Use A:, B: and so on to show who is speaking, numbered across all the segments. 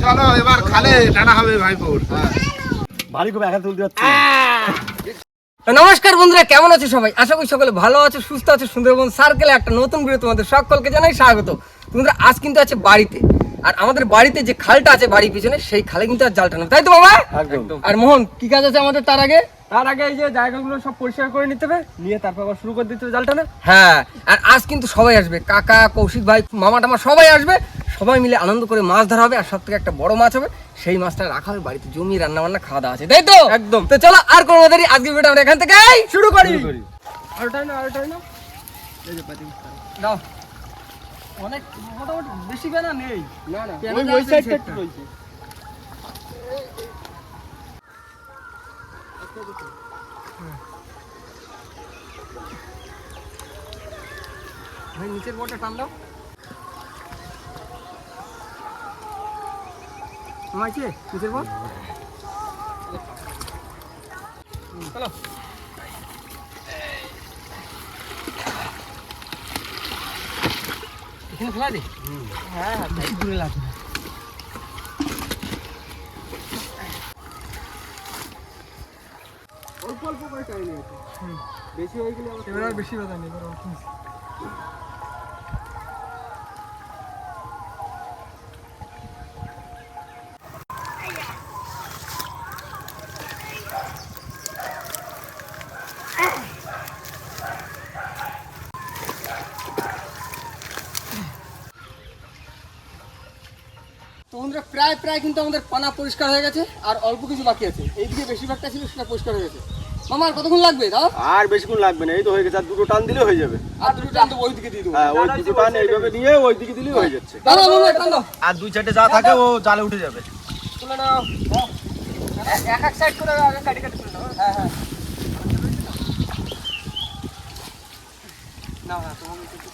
A: চলো এবার খালে টানা হবে ভাইপুর।
B: ভারী করে একা তুলতে যাচ্ছে।
C: নমস্কার বন্ধুরা, কেমন আছো সবাই? আশা করি সকলে ভালো আছে, সুস্থ আছে। সুন্দরবন সার্কেলে একটা নতুন ভিডিও তোমাদের সকলকে জানাই স্বাগত। বন্ধুরা, আজ কিন্তু আছে বাড়িতে, আর আমাদের বাড়িতে যে খালটা আছে বাড়ির পিছনে, সেই খালে কিন্তু আর জাল টানো, তাই তো বাবা?
B: একদম।
C: আর মোহন, কি কাজ আছে আমাদের তার আগে? এই যে জায়গাগুলো সব পরিষ্কার করে নিতে হবে, নিয়ে তারপর আবার শুরু করে দিতে হবে জাল টানা। হ্যাঁ, আর আজ কিন্তু সবাই আসবে, কাকা, কৌশিক ভাই, মামা টামা সবাই আসবে। সবাই মিলে আনন্দ করে মাছ ধরা হবে, আর সব থেকে একটা বড় মাছ হবে, সেই মাছটা রাখা হবে বাড়িতে, জমি রান্না বান্না খাওয়া দাওয়া আছে, তাই তো? একদম। তো চলো আর কোনো দেরি, আজকে ভিডিওটা আমরা এখান থেকে শুরু করি। আরটাই না এই যে পাতি দাও। অনেক মোটামুটি বেশি বেনা নেই। না ওই সাইডটা একটু রয়েছে। ভাই নিচের বড়টা টান দাও। মাইকে নিচের বড়। চলো। এখানে ফেলা দে। হ্যাঁ বেশি দূরে লাগবে না। অল্প অল্প করে টাইম আছে। বেশি হয়ে গেলে এবার আর বেশি বাধা নেই, এবার অল্প। বন্ধুরা, প্রায় কিন্তু আমাদের পানা পরিষ্কার হয়ে গেছে, আর অল্প কিছু বাকি আছে। এইদিকে বেশিরভাগটা ছিল, সেটা পরিষ্কার হয়ে গেছে। মামার কতক্ষণ লাগবে দাও?
B: আর বেশিক্ষণ লাগবে না, এই তো হয়ে গেছে। আর দুটো টান দিলে হয়ে যাবে।
C: আর দুটো টান তো ওই দিকে দিয়ে দেবো।
B: হ্যাঁ, ওই দুটো টান এইভাবে নিয়ে ওই দিকে দিলেই হয়ে যাচ্ছে।
C: দাদা মামা টান দাও।
B: আর দুই সাইডে যা থাকে ও জালে উঠে যাবে।
C: তুলে নাও। এক সাইড করে আগে কাটি তুলে নাও। হ্যাঁ নাও না তোমাকে কিছু।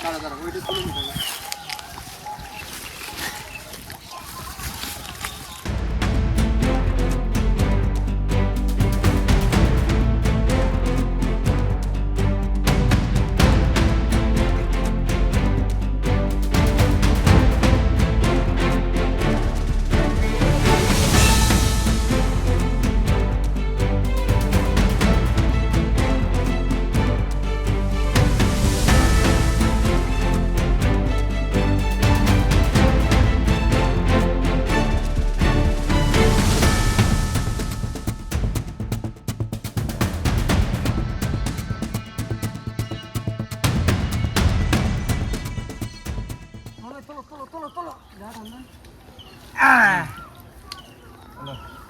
C: দাঁড়া ওইটা তুলে নিতে হবে।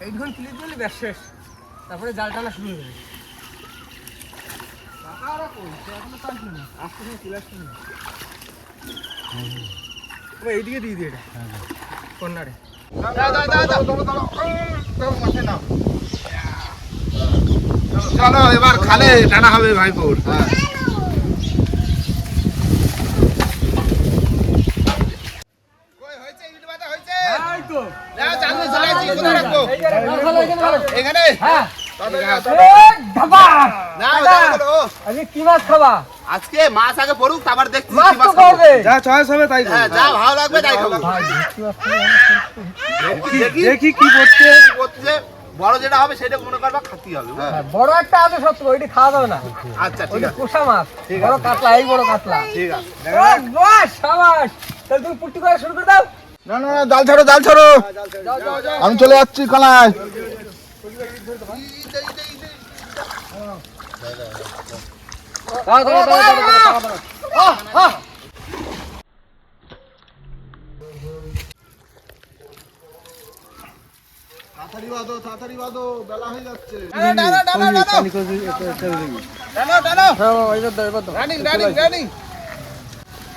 C: এইটুকুন ক্লিপ দিলে ব্যাস শেষ, তারপরে জাল টানা শুরু হয়ে যাবে। এইদিকে দিয়ে দিই, এটা কর্নারে।
A: চলো এবার খালে টানা হবে ভাইপুর।
C: কি মাছ খাবা?
A: আজকে মাছ আগে পড়ুক, তারপর দেখছি
C: মাছ তো করবে।
B: যা চয়েস হবে তাই
A: হ্যাঁ, যা ভালো লাগবে তাই খাবো।
B: দেখি কি করছে।
A: বড় যেটা হবে সেটা মনে করবা খাতি হবে।
C: বড় একটা আছে সত্য, ওইটা খাওয়া যাবে না।
A: আচ্ছা ঠিক
C: ওইটা
A: আছে,
C: পোষা মাছ, বড় কাতলা, এই বড় কাতলা।
A: ঠিক আছে।
C: বাহ শাবাশ, তাহলে তুমি পুট্টি করা শুরু করে দাও।
A: না না, জাল ছাড়ো জাল ছাড়ো, আমি চলে যাচ্ছি খালায়। তাড়াতাড়ি বাঁধো, বেলা হয়ে যাচ্ছে।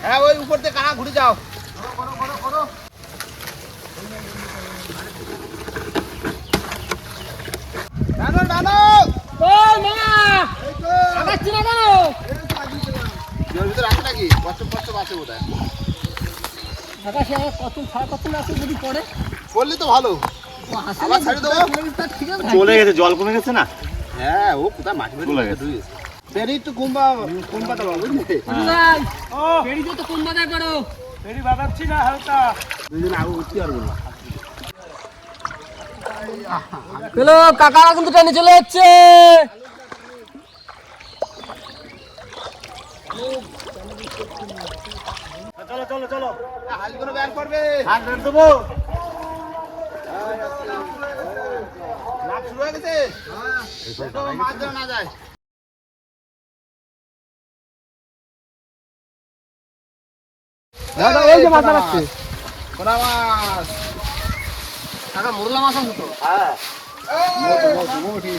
A: হ্যাঁ, ওই উপর থেকে কাহা ঘুরে যাও। পড়লে তো ভালো,
B: চলে গেছে, জল কমে গেছে না?
A: হ্যাঁ, ও কোথায় মাটি চলে গেছে। ফেরি তো কুম্বা কুম্বাটা বুঝলি
C: ভাই
B: ও
C: ফেরি তো কোন বাজার করো
B: ফেরি বাজাচ্ছি না হালকা
A: দুজন আগে উঠতে পারবো না
C: চলো কাকা কিন্তু ট্রেনে চলে যাচ্ছে
B: চলো চলো চলো
A: হাল করে বের করবে
B: হাত ধরে দেবো
A: লাভ শুরু হয়ে গেছে দেখো মাছ যেন না যায়
C: দাদা এই যে মাছ রাখছে
A: কোনা মাছ
C: কাকা মুরলা মাছ আনছো তো
B: হ্যাঁ
A: মোটি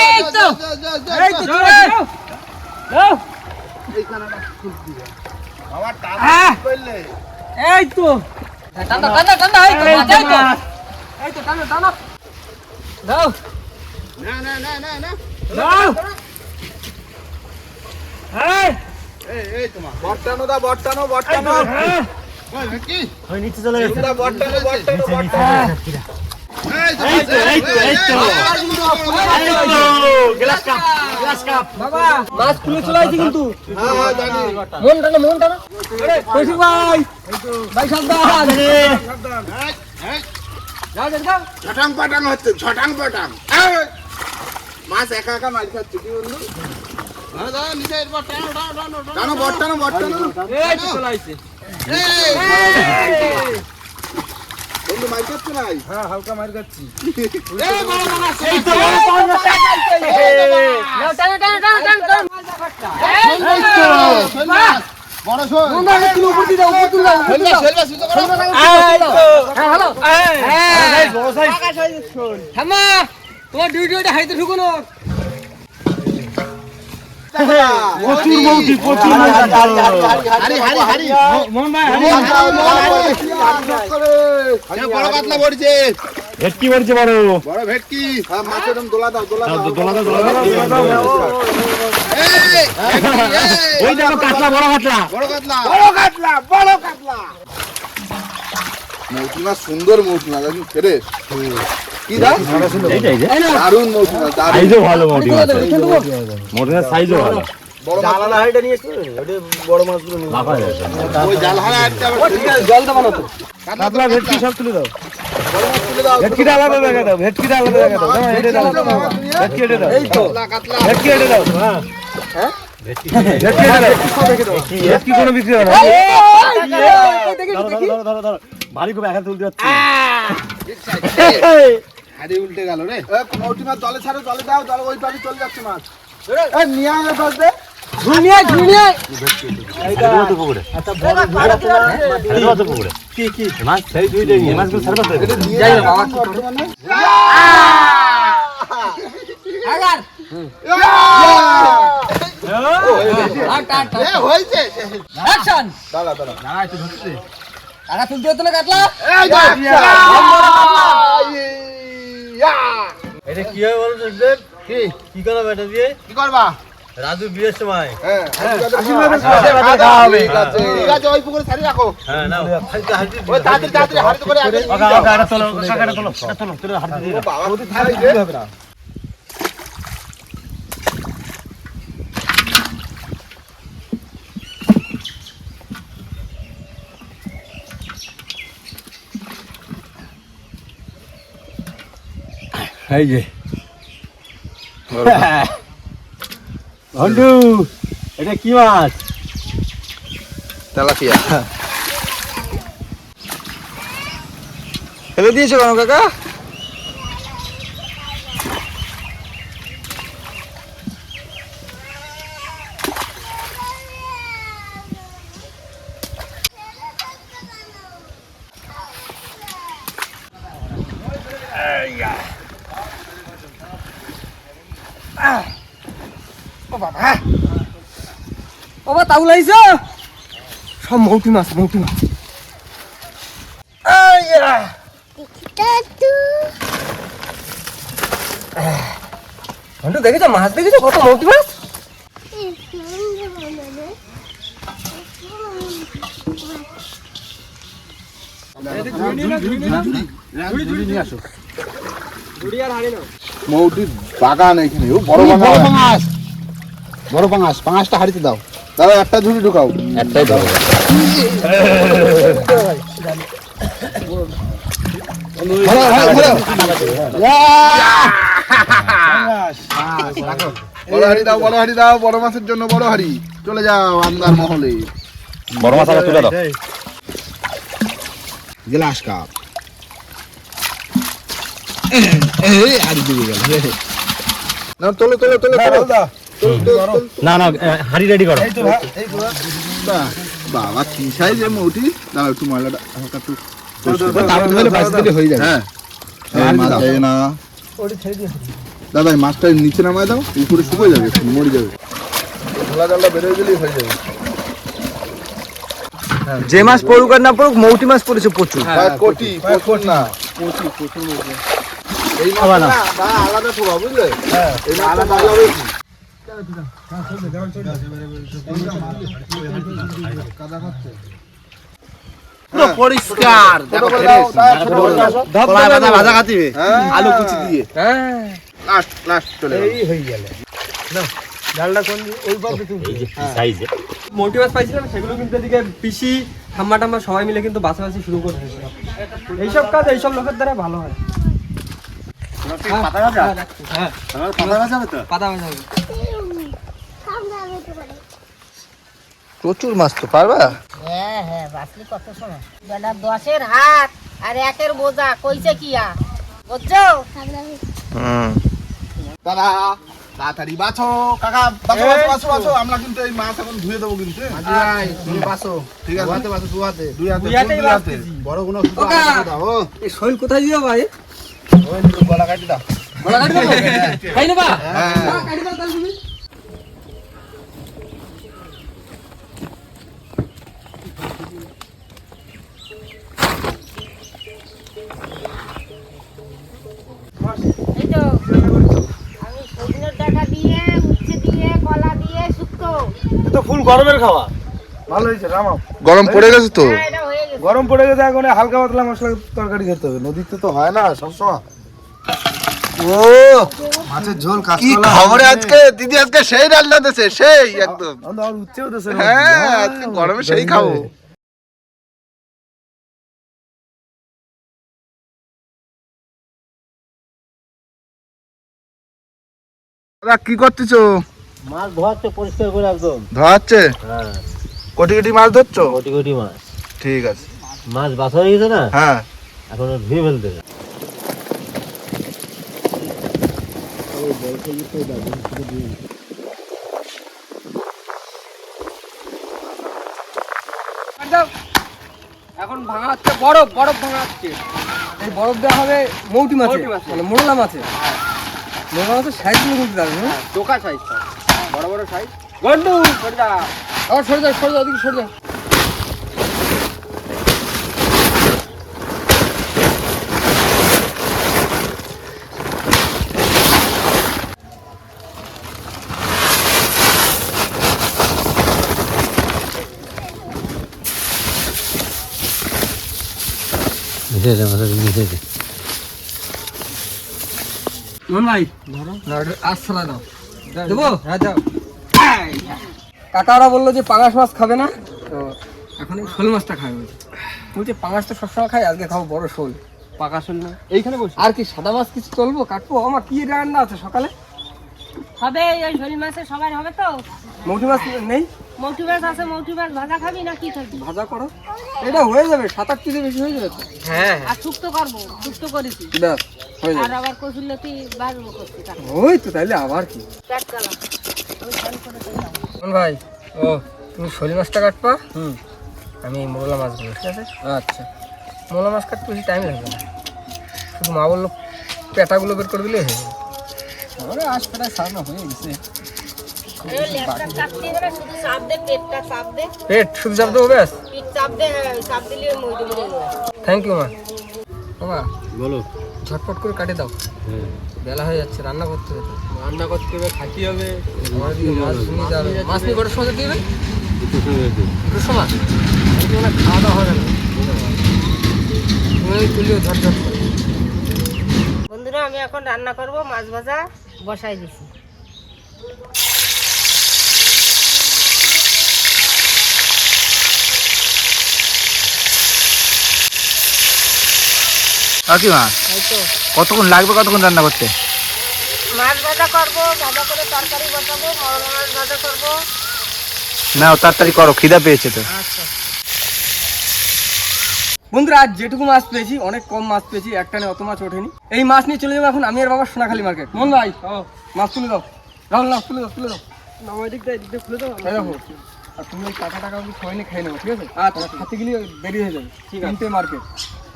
C: এই তো এই তো চলে দাও
A: বাবা টাকা করলে
C: এই তো টানা টানা টানা এই তো মাছ এই তো টানা টানা দাও
A: না না না না না
C: দাও এই
A: এই তোমার বট্টানো দা বট্টানো বট্টানো ওই কি
B: ওই নিচে চলে গেছে
A: দা বট্টানো বট্টানো বট্টানো এই তো
B: গ্লাস কাপ
C: বাবা মাছ খুলে চলে আইছে কিন্তু
A: হ্যাঁ জানি
C: মন টানা কৌশিক ভাই ভাই সাবধান যাও যাও
A: ছটাং পাটাং হচ্ছে ছটাং পাটাং মাছ একা একা মাছ খাচ্ছে কি বন্ধু টানো বট্টানো বট্টানো
C: এই তো চলে আইছে
A: বন্ধু মাছ খাচ্ছে নাই
B: হ্যাঁ হালকা মার খাচ্ছি
C: এই তো নাও টানা টানা টানা টানা এই তো
A: বড় শোল
C: বন্ধু আরে তুই উপর দিয়ে দাও উপর তুলে দাও
A: শোল মাছ সুতো করো
C: এই তো হ্যাঁ হ্যালো হ্যাঁ
B: বড় সাইজ
C: থামা তোমার ডিউটি হাইতে ঢুকোনো
B: প্রচুর মৌটি প্রচুর
A: হারি হারি হারি
B: মন ভাই
A: বড় কাতলা পড়ছে
B: ভেটকি পড়ছে বড়
A: বড় ভেটকি মাছের দম দোলা দাও দোলা দাও
B: ওই দেখো কাতলা বড় কাতলা
A: বড় কাতলা বড় কাতলা বড় কাতলা মৌটি মাছ সুন্দর মৌটি মাছ একদম ফ্রেশ কি দাম দারুণ মৌটি মাছ দারুণ
B: সাইজও ভালো মৌটি মাছ মোটের সাইজও ভালো
A: বড় জালালা হাইটা নিয়ে এসো ওটা বড় মাছগুলো নিয়ে
B: লাফা যাচ্ছে
A: ওই জালহারা একটা আবার
C: ঠিক আছে জল দাও না তো
B: কাতলা ভেটকি সব তুলে দাও
A: বড় মাছ তুলে দাও
B: ভেটকিটা আলাদা দেখা দাও ভেটকিটা আলাদা দেখা দাও এটা দাও ভেটকি এটা দাও
C: এই তো
A: কাতলা কাতলা
B: ভেটকি এটা দাও হ্যাঁ ভেটকি এটা দাও ভেটকি কোনো বিক্রি হয় না
C: দেখি
B: ধরো ভারী করে একা তুলতে যাচ্ছে
A: হাড়ি উল্টে গেল রে মৌটি মাছ জলে ছাড়ো জলে দাও জলে ওই পাশে চলে যাচ্ছে মাছ এই নিয়ে আয় পাশ দে
C: ঝুনিয়ে ঝুনিয়ে
B: পুকুরে আচ্ছা বড় পুকুরে কি মাছ সেই দুই দেই মাছগুলো সার্ভার দেবে
A: এটা নিয়ে
C: যাই
A: আয়
C: বাবা,
A: বাবা বর্তমানে
C: আগার আট আট
A: এ হইছে
C: অ্যাকশন
A: দাঁড়া দাঁড়া
C: টাকা তুলতে হতো না কাটলা
A: এই যা
B: এটা কি হয় বলো দেখবেন
A: কি
B: কি করা বেটা দিয়ে
A: কি করবা
B: রাজু বিয়ের সময়
A: হ্যাঁ
B: খাওয়া হবে।
A: ঠিক আছে ওই পুকুরে ছাড়ি রাখো
B: হ্যাঁ না
A: ওই তাড়াতাড়ি তাড়াতাড়ি হাড়ি করে আগে নিয়ে যাও।
B: এটা তোলো কাকাটা তোলো তোলো হাত দিয়ে
A: ও বাবা তো ছাড়ি দে
B: এই যে বন্ধু এটা কি মাছ
A: তেলাপিয়া ফেলে দিয়েছো কেন কাকা
C: বাবা তাউলাইছো সব মৌটি মাছ বন্ধু দেখেছো মাছ দেখেছো কত মৌটি মাছ
A: নিয়ে আসো
C: ঝুড়ি আর হাড়ি নাও
A: মৌটির বাগান এখানে, ও বড়
B: বড়
A: বাগান।
B: পাঙাশ, বড় পাঙাশ, পাঙাশটা হাড়িতে দাও।
A: দাদা একটা ঝুড়ি ঢুকাও।
B: একটাই দাও।
A: বড় হাড়ি দাও, বড় হাড়ি দাও, বড় মাছের জন্য বড় হাড়ি। চলে যাও আন্দার মহলে।
B: বড় মাছ আবার তুলে দাও। Glass cup. আর দিয়ে গেল।
A: না তোলো তোলো তোলো তোলো দা।
B: না না, হাড়ি রেডি করো।
A: বাহ, বাবা কি সাইজ এ মৌটি। দাও একটু ময়লাটা হালকা একটু
B: তারপর ধরে বাঁচি দিলে হয়ে যাবে।
A: হ্যাঁ এই মাছ দেয় না দাদা, এই মাছটা নিচে নামায় দাও, উপরে শুকিয়ে যাবে, মরে যাবে। খোলা জালটা বেরোয় গেলেই হয়ে যাবে।
C: যে মাছ পড়ুক আর না পড়ুক, মৌটি মাছ পড়েছে প্রচুর।
A: কোটি কোটি না কোটি প্রচুর মৌটি। এই মাছ না দা আলাদা ছোড়া, বুঝলে? হ্যাঁ এই মাছ আলাদা আলাদা।
B: পুরো পরিষ্কার। ভাজা খাতিবে আলু কুচি দিয়ে।
C: হ্যাঁ
A: লাস্ট লাস্ট চলে
B: এই হয়ে গেল। না ডালটা কোন ওই পাশে তুমি। এই যে সাইজে
C: মৌটি মাছ পাইছিলাম, সেগুলো কিন্তু এদিকে পিসি ঠাম্মা টাম্মা সবাই মিলে কিন্তু বাছাবাছি শুরু করে দিয়েছিলাম। এইসব কাজ এইসব লোকের দ্বারা ভালো হয়।
B: পাতা ভাজা।
C: হ্যাঁ
B: পাতা ভাজা হবে তো।
C: পাতা ভাজা হবে।
A: প্রচুর মাছ তো পারবা।
D: হ্যাঁ হ্যাঁ, বাসলি কত সময় বেলা 10-এর হাত আর 1-এর বোঝা কইছে কি বুঝছো?
A: দাদা তাড়াতাড়ি বাছো কাকা, বাছো বাছো বাছো বাছো। আমরা কিন্তু এই মাছ এখন ধুয়ে দেবো কিন্তু।
B: তুমি বাসো।
A: ঠিক আছে
B: হাতে বাসো, দুহাতে।
A: দুই হাতে
C: দুই হাতেই
A: দুই হাতে।
C: বাছতেছি।
B: বড় গুলো শুধু
C: ওকা।
B: আলাদা দাও। ও
C: এই শৈল কোথায় দিও ভাই?
B: ওই গলা কাটি দাও।
C: গলা কাটি দেবো? খাই নেবা?
A: হ্যাঁ।
C: হ্যাঁ, কাটি দাও তাহলে তুমি।
D: এই তো আমি সজনের ডাটা দিয়ে উচ্ছে দিয়ে কলা দিয়ে শুক্তো।
B: তো ফুল গরমের খাওয়া। ভালো হয়েছে রামা।
A: গরম পড়ে গেছে তো।
D: হ্যাঁ, এটা হয়ে গেছে।
B: গরম পড়ে গেছে, এখন হালকা পাতলা মশলা তরকারি খেতে হবে। নদীতে তো হয় না সবসময়।
A: ও
B: মাছের ঝোল কাঁচকলা।
A: কি খবরে আজকে দিদি, আজকে সেই রান্না দিয়েছে, সেই একদম।
B: আর উচ্ছেও দেশে।
A: হ্যাঁ আজকে গরমে সেই খাবো। দাদা কি করতেছো?
B: মাছ ধোয়াচ্ছে পরিষ্কার করে একদম।
A: ধোয়াচ্ছে?
B: হ্যাঁ,
A: কোটি কোটি মাছ ধরছো?
B: কোটি কোটি মাছ।
A: ঠিক আছে।
B: মাছ বাছা হয়ে গেছে না,
A: হ্যাঁ
B: এখন ধুয়ে ফেলতে হবে।
C: কাটি দাও। এখন ভাঙা হচ্ছে বরফ, বরফ ভাঙা হচ্ছে। এই বরফ দেওয়া হবে মৌটি মাছে, মানে মোরলা মাছে। মোরলা মাছের সাইজ গুলো কিন্তু দারুণ, হ্যাঁ?
E: চোখা সাইজ, বড় বড় সাইজ। গন্ডু সরে যা।
C: আবার সরে যাও, সরে যাও, ওদিকে সরে যাও। মোহন ভাই ধরো, আশ্রয় দাও। দেবো? হ্যাঁ দাও। কাকারা বললো যে পাঙাশ মাছ খাবে না, তো এখন এই শোল মাছটা খাবে। বলছে পাঙাশ তো সবসময় খাই, আজকে খাবো বড় শোল।
E: পাকা শোল না এইখানে বসে।
C: আর কি সাদা মাছ কিছু চলবো? কাটবো? আমার কি রান্না আছে সকালে?
D: হবে ওই শনি মাসে সবার হবে তো?
C: মৌটি মাছ নেই?
D: মৌটি মাছ আছে, মৌটি মাছ ভাজা খাবি না কি খাবি?
C: ভাজা করো, এটা হয়ে যাবে। 7-8 পিসে বেশি হয়ে যাবে তো। হ্যাঁ
D: আর শুক্তো করবো, শুক্তো করেছি।
C: ব্যাস হয়ে
D: আর
C: যাবে।
D: আবার কচুরলতি বাজবো করছি।
C: ওই তো তাইলে আবার কি।
D: পেট চালা আমি ফোন করে দিলাম।
C: মোহন ভাই, ও তুমি শোল মাছটা কাটবা, আমি মোরলা মাছগুলো, ঠিক আছে? আচ্ছা, মোরলা মাছ কাটতে বেশি টাইম লাগবে না, শুধু মা বললো পেটাগুলো বের করে দিলে হয়ে যাবে। আমারে আজ প্রায় সারানো হয়ে গেছে।
D: এই লেজটা চাপ দিয়ে না, শুধু চাপ দে, পেটটা চাপ দে।
C: পেট শুধু চাপ দেবো ব্যাস?
D: পিঠ চাপ দে, হ্যাঁ চাপ দিলে মইদে মরে যাবে।
C: থ্যাংক ইউ মা। বাবা
B: বলো।
C: ঝটপট করে কাটে দাও, বেলা হয়ে যাচ্ছে, রান্না করতে হবে।
E: রান্না করতে হবে, খাইতে হবে।
C: আমার দিকে মাছ নিয়ে যাবে। মাছ নিয়ে কটার সময় দিবে? 2টোর সময়। আজকে মনে হয় খাওয়া দাওয়া হবে না। তুমি তুলিও ঝটঝট করে।
D: বন্ধুরা আমি এখন রান্না করব, মাছ ভাজা বসাই দিছি।
E: কাকিমা
D: এই তো
E: কতক্ষণ লাগবে কতক্ষণ রান্না করতে?
D: মাছ ভাজা করব, ভাজা করে তরকারি বসাবো, মরলা মাছ ভাজা করব।
E: না তাড়াতাড়ি করো, খিদা পেয়েছে তো।
D: আচ্ছা
C: বন্ধুরা আজ যেটুকু মাছ পেয়েছি অনেক কম মাছ পেয়েছি, একটানে অত মাছ ওঠেনি। এই মাছ নিয়ে চলে যাবো এখন আমি আর বাবা সোনাখালী মার্কেট। মন ভাই মাছ তুলে দাও, রাহুল না তুলে দাও, তুলে দাও। এদিক দিয়ে খুলে দাও, এই দেখো। আর তুমি ওই টাকা সবাই নিয়ে খেয়ে নেবো, ঠিক আছে? তোমার খাতে গেলে দেরি হয়ে যাবে, ঠিক আছে? তিনটে মার্কেট।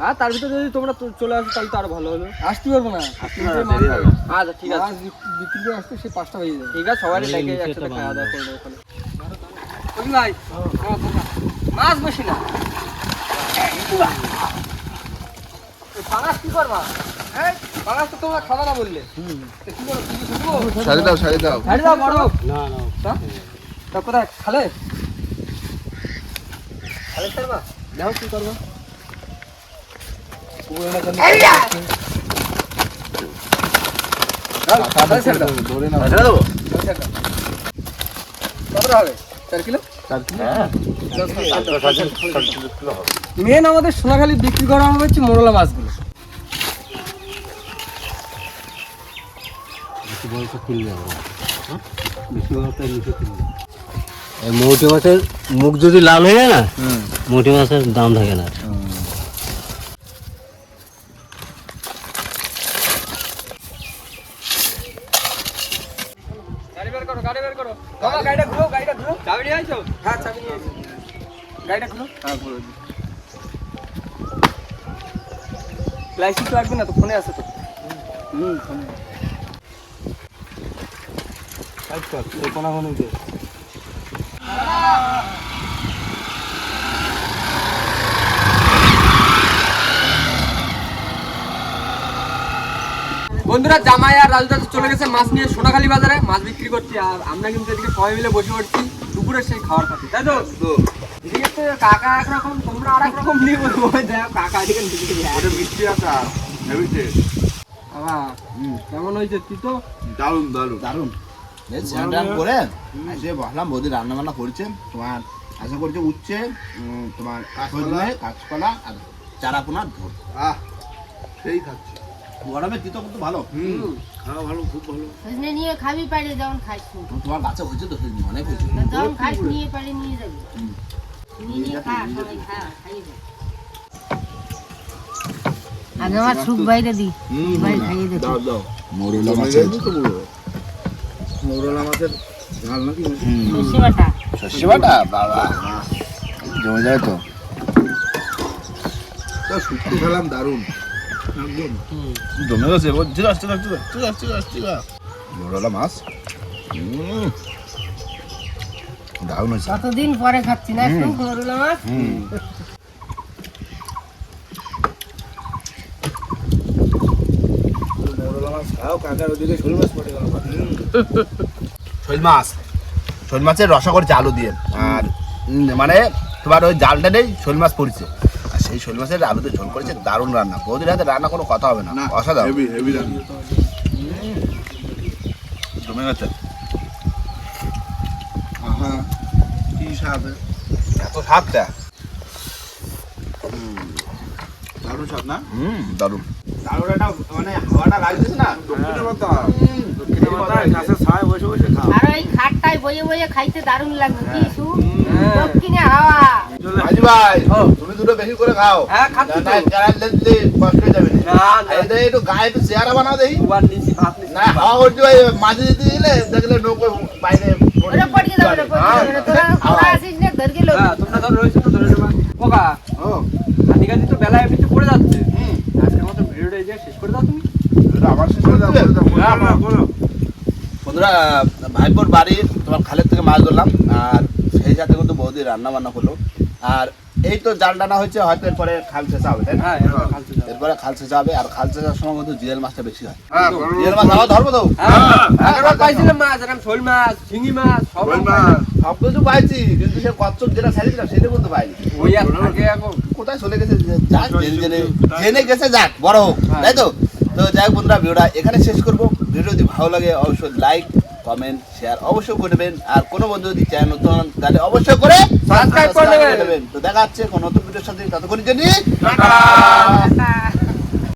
C: আর তার ভিতরে যদি তোমরা চলে আসো তাহলে তো আরো ভালো হলো। আসতে পারবো না, তিনটে মার্কেট। আচ্ছা ঠিক আছে, বিক্রি করে আসতে সে 5টা হয়ে যাবে। ঠিক আছে, সবাই ডেকে একসাথে খাওয়া দাওয়া করবো ওখানে। ভাই মাছ বেশি না, পাঙাশ কি করবা? পাঙাশ তো তোমরা খাবা না বললে, কি করো?
A: সারি দাও
C: ছাড়ি দাও বড় তা কোথায় খালে ছাড়বা? যাও কি করবা?
A: ধরে নাও।
C: কতটা হবে? 4 কিলো?
A: 4 কিলো?
C: মেন আমাদের সোনাখালী বিক্রি করা হবে হচ্ছে মোরলা মাছগুলো।
B: মৌটি মাছের মুখ যদি লাল হয়ে যায় না, মৌটি মাছের দাম থাকে না।
C: গাড়ি বের করো। বাবা গাড়িটা ঘুরো। চাবি নিয়ে আইছো? হ্যাঁ চাবি নিয়ে আইছি। গাড়িটা ঘুরো।
A: হ্যাঁ করে দিই।
C: লাইসেন্স লাগবে না তো, ফোনে আছে তো। ফোনে। আচ্ছা এই কোনা কোনিতে বন্ধুরা জামাই আর রাজু দাদা চলে গেছে মাছ নিয়ে সোনাখালী বাজারে মাছ বিক্রি করতে। আর আমরা কিন্তু এদিকে সবাই মিলে বসে পড়ছি দুপুরের সেই খাওয়ার পাতি, তাই তো? এদিকে তো কাকা একরকম, তোমরা আর একরকম নিয়ে বলবো। দেখো কাকা এদিকে
A: ওটা মিষ্টি আটা, হেভি টেস্ট।
C: বাবা কেমন হয়েছে? তুই তো
A: দারুণ দারুণ
F: দারুণ স্যান্ডান করে আজকে বসলাম, বৌদি রান্না বান্না করছে। তোমার আশা করছে উচ্ছে, তোমার কাঁচকলা আর চারাপোনার ঝোল।
A: আহ সেই খাচ্ছি।
F: গরমে তিতো কিন্তু ভালো।
A: খাওয়া ভালো, খুব ভালো।
D: সজনে নিয়ে খাবি পারে, যেমন খাইছ
F: তোমার গাছে হয়েছে তো, অনেক হয়েছে।
D: যেমন খাইছ নিয়ে পারে নিয়ে যাবি, নিয়ে খা, সবাই খা, খাইয়ে দে। আগে আমার সুখ বাইরে দি, ভাই খাইয়ে দে।
A: দাও দাও।
F: মৌরলা মাছের
A: মৌরলা মাছের ঝাল নাকি?
D: সর্ষে বাটা
F: শস্য বাটা, বাবা জমে যাবে তো।
A: তা শুক্তো খেলাম, দারুণ একদম
F: জমে গেছে। মৌরলা মাছ দারুণ হয়েছে।
D: কতদিন পরে খাচ্ছি না সুখ মরুলা মাছ।
A: মৌরলা মাছ খাও, কাকার ওদিকে শোল মাছ পড়ে গেল।
F: শোল মাছের রসা করছে আলু দিয়ে। আর মানে তোমার ওই জালটা নেই, শোল মাছ পড়ছে, আর সেই শোল মাছের আলুতে ঝোল করেছে। দারুণ রান্না, বৌদির হাতে রান্না কোনো কথা হবে না, অসাধারণ।
A: হেভি হেভি রান্না।
F: জমে গেছে।
A: আহা কি স্বাদ,
F: এত স্বাদটা,
A: দারুণ স্বাদ না?
F: দারুণ। দারুণ একটা মানে হাওয়াটা লাগছে না,
A: দক্ষিণের মতো।
D: আর ওই খাটটায় বয়ে বয়ে খাইতে দারুণ লাগবে। কি সুখ, দক্ষিণে হাওয়া।
F: হাজি ভাই তুমি দুটো বেশি করে খাও।
C: হ্যাঁ খাচ্ছি তো।
F: কষ্ট হয়ে যাবে
C: না না
F: একটু গায়ে একটু চেয়ারা বানাও দেখি।
C: দুবার নিয়েছি, ভাত নিয়েছি।
F: না হাওয়া করছি ভাই, মাঝে দিতে দিলে দেখলে নৌকো বাইরে
D: ওরা পড়ে যাবে, তোরা আসিস না ধর গেল।
C: হ্যাঁ তোমরা ধর রয়েছে তো ধরে নেবা। ওকা
A: ও
C: আদিকাদি তো বেলা এমনিতে পড়ে যাচ্ছে। আজকের মতো ভিডিওটা এই যে শেষ করে দাও তুমি।
A: আমার শেষ করে দাও, করে দাও, করে দাও।
F: বন্ধুরা ভাইপোর বাড়ি তোমার খালের থেকে মাছ ধরলাম, আর সেই সাথে কিন্তু বৌদি রান্না বান্না হলো। আর এই তো জাল টানা হয়েছে, হয়তো এরপরে খাল ছেঁচা হবে, তাই না?
C: হ্যাঁ এরপর খালতে যাও।
F: এরপরে খাল ছেঁচা হবে, আর খাল ছেঁচার সময় কিন্তু জিরেল মাছটা বেশি হয়।
A: হ্যাঁ
F: জিরেল মাছ আবার ধরবো তো,
C: আগেরবার পাইছিলাম মাছ, এরকম শোল মাছ, শিঙি মাছ, সব
A: শোল
C: মাছ।
A: মাছ।
F: সব কিছু পাইছি, কিন্তু সে কচ্ছপ যেটা ছাড়িয়েছিলাম সেটা কিন্তু পাইনি।
C: ওই আর থাকে এখন।
F: কোথায় চলে গেছে, যাক জেনে গেছে, যাক বড় হোক, তাই তো? তো যাই হোক বন্ধুরা, ভিডিওটা এখানে শেষ করবো। ভিডিও যদি ভালো লাগে অবশ্যই লাইক কমেন্ট শেয়ার অবশ্যই করে দেবেন। আর কোনো বন্ধু যদি চ্যানেল নতুন হন তাহলে অবশ্যই করে
C: সাবস্ক্রাইব করে
F: সাবস্ক্রাইব
C: দেবেন।
F: তো দেখা যাচ্ছে কোনো নতুন ভিডিওর সাথে, ততক্ষণের জন্য টাটা।